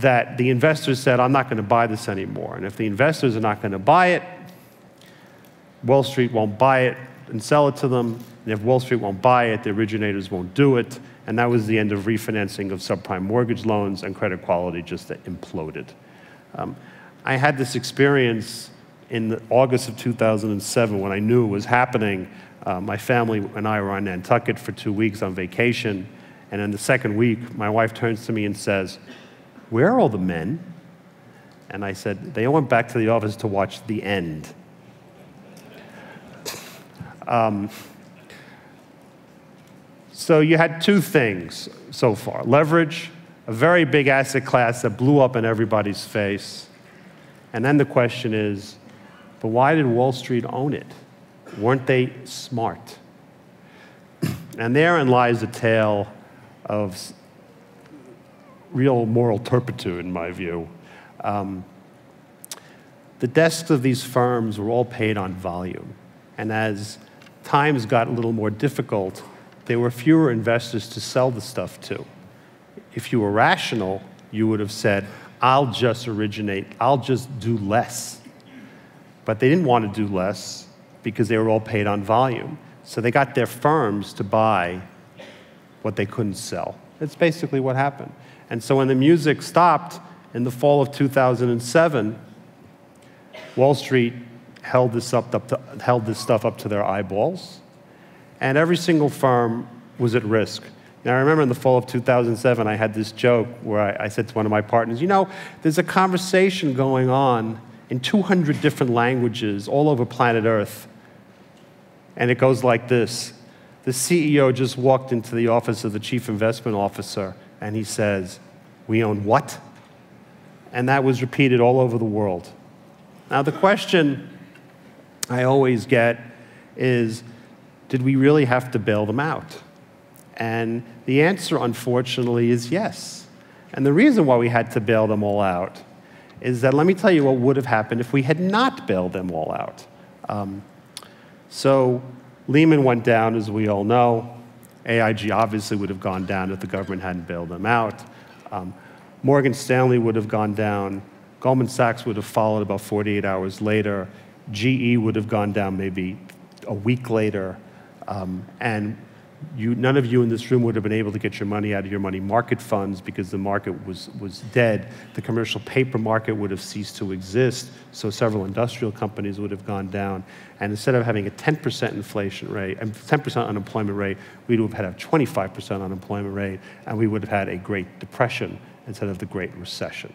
that the investors said, I'm not going to buy this anymore. And if the investors are not going to buy it, Wall Street won't buy it and sell it to them. And if Wall Street won't buy it, the originators won't do it. And that was the end of refinancing of subprime mortgage loans, and credit quality just imploded. I had this experience in August of 2007 when I knew it was happening. My family and I were on Nantucket for 2 weeks on vacation. And in the second week, my wife turns to me and says, "Where are all the men?" And I said, "They all went back to the office to watch The End." So you had two things so far. Leverage, a very big asset class that blew up in everybody's face. And then the question is, but why did Wall Street own it? Weren't they smart? And therein lies a tale of real moral turpitude, in my view. The desks of these firms were all paid on volume. And as times got a little more difficult, there were fewer investors to sell the stuff to. If you were rational, you would have said, I'll just originate, I'll just do less. But they didn't want to do less because they were all paid on volume. So they got their firms to buy what they couldn't sell. That's basically what happened. And so when the music stopped in the fall of 2007, Wall Street held this stuff up to their eyeballs, and every single firm was at risk. Now, I remember in the fall of 2007, I had this joke where I said to one of my partners, you know, there's a conversation going on in 200 different languages all over planet Earth, and it goes like this. The CEO just walked into the office of the chief investment officer, and he says, "We own what?" And that was repeated all over the world. Now, the question I always get is, did we really have to bail them out? And the answer, unfortunately, is yes. And the reason why we had to bail them all out is that, let me tell you what would have happened if we had not bailed them all out. So Lehman went down, as we all know. AIG obviously would have gone down if the government hadn't bailed them out. Morgan Stanley would have gone down. Goldman Sachs would have followed about 48 hours later. GE would have gone down maybe a week later. And none of you in this room would have been able to get your money out of your money market funds because the market was dead. The commercial paper market would have ceased to exist, so several industrial companies would have gone down. And instead of having a 10% inflation rate, and 10% unemployment rate, we would have had a 25% unemployment rate, and we would have had a Great Depression instead of the Great Recession.